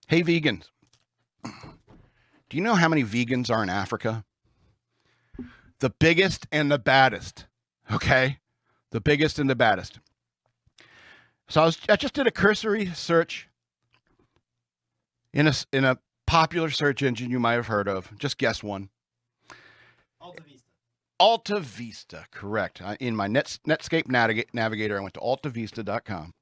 Hey, vegans. Do you know how many vegans are in Africa? The biggest and the baddest. Okay? The biggest and the baddest. So I just did a cursory search in a popular search engine you might have heard of. Just guess one. Alta Vista. Alta Vista, correct. In my Netscape Navigator, I went to altavista.com.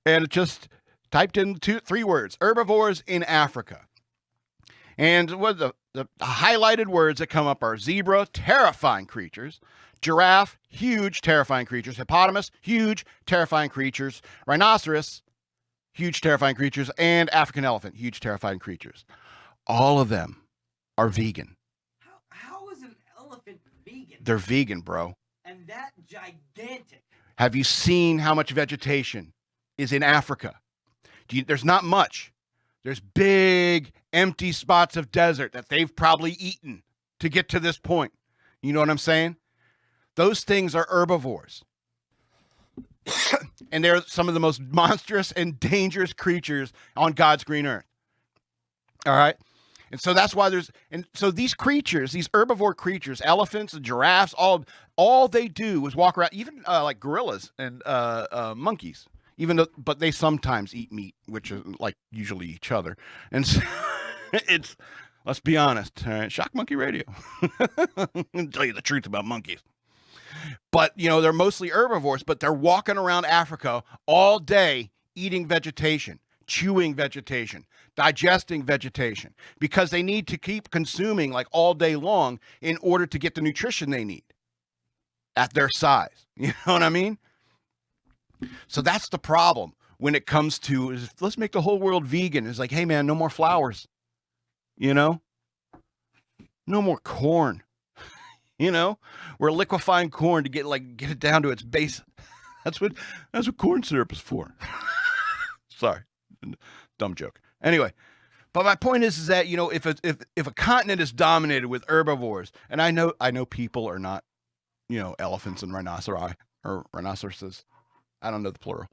And it just typed in three words: herbivores in Africa. And what the highlighted words that come up are zebra, terrifying creatures; giraffe, huge, terrifying creatures; hippopotamus, huge, terrifying creatures; rhinoceros, huge, terrifying creatures; and African elephant, huge, terrifying creatures. All of them are vegan. How is an elephant vegan? They're vegan, bro. And that gigantic. Have you seen how much vegetation is in Africa? There's not much. There's big empty spots of desert that they've probably eaten to get to this point. You know what I'm saying? Those things are herbivores. And they're some of the most monstrous and dangerous creatures on God's green earth. All right? And so that's why so these creatures, these herbivore creatures, elephants and giraffes, all they do is walk around, even like gorillas and monkeys, but they sometimes eat meat, which is like usually each other. And so let's be honest, all right, Shock Monkey Radio. I'll tell you the truth about monkeys. But, they're mostly herbivores, but they're walking around Africa all day eating vegetation, chewing vegetation, digesting vegetation, because they need to keep consuming like all day long in order to get the nutrition they need at their size. You know what I mean? So that's the problem when it comes to, let's make the whole world vegan. It's like, hey man, no more flowers, no more corn. We're liquefying corn to get it down to its base. That's what corn syrup is for. Sorry, dumb joke. Anyway, but my point is that if a continent is dominated with herbivores, and I know people are not, elephants and rhinoceroses. I don't know the plural.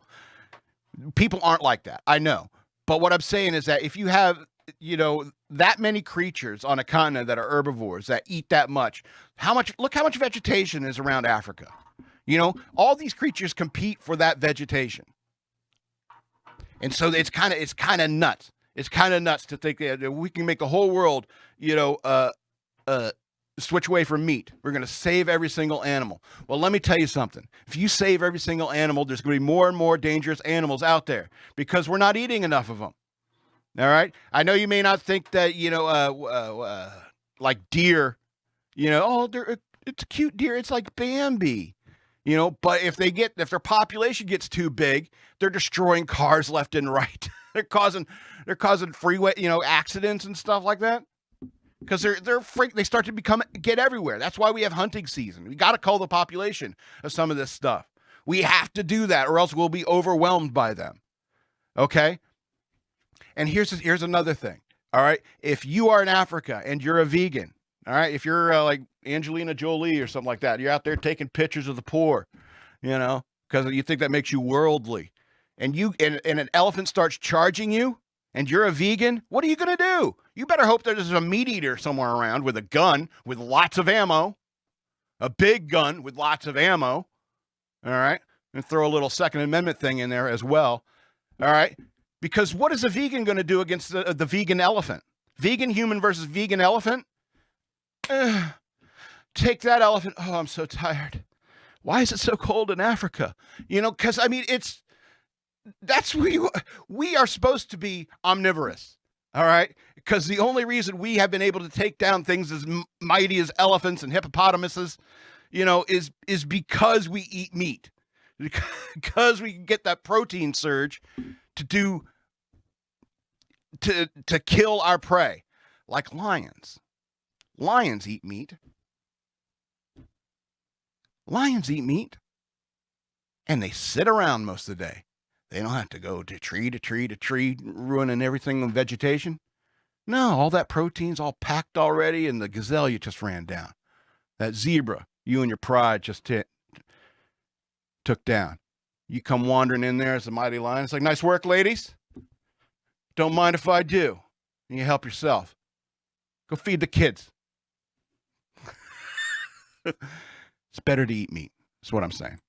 People aren't like that. I know, but what I'm saying is that if you have that many creatures on a continent that are herbivores that eat that much, look how much vegetation is around Africa. All these creatures compete for that vegetation. And so it's kind of nuts. It's kind of nuts to think that we can make the whole world, switch away from meat. We're going to save every single animal. Well, let me tell you something. If you save every single animal, there's going to be more and more dangerous animals out there because we're not eating enough of them. All right. I know you may not think that, like deer, it's a cute deer. It's like Bambi, but if their population gets too big, they're destroying cars left and right. they're causing freeway, accidents and stuff like that. Because they start to get everywhere. That's why we have hunting season. We got to cull the population of some of this stuff. We have to do that, or else we'll be overwhelmed by them. Okay. And here's another thing. All right. If you are in Africa and you're a vegan, all right, if you're like Angelina Jolie or something like that, you're out there taking pictures of the poor, because you think that makes you worldly, and an elephant starts charging you, and you're a vegan, what are you going to do? You better hope there's a meat eater somewhere around with a gun with lots of ammo, a big gun with lots of ammo. All right. And throw a little Second Amendment thing in there as well. All right. Because what is a vegan going to do against the vegan elephant? Vegan human versus vegan elephant? Take that elephant. Oh, I'm so tired. Why is it so cold in Africa? Because, we are supposed to be omnivorous. All right? Because the only reason we have been able to take down things as mighty as elephants and hippopotamuses, is because we eat meat. Because we get that protein surge to kill our prey, like lions. Lions eat meat. Lions eat meat, and they sit around most of the day. They don't have to go to tree to tree to tree, ruining everything in vegetation. No, all that protein's all packed already, and the gazelle you just ran down, that zebra you and your pride just took down. You come wandering in there as a mighty lion. It's like, nice work, ladies. Don't mind if I do. And you help yourself. Go feed the kids. It's better to eat meat. That's what I'm saying.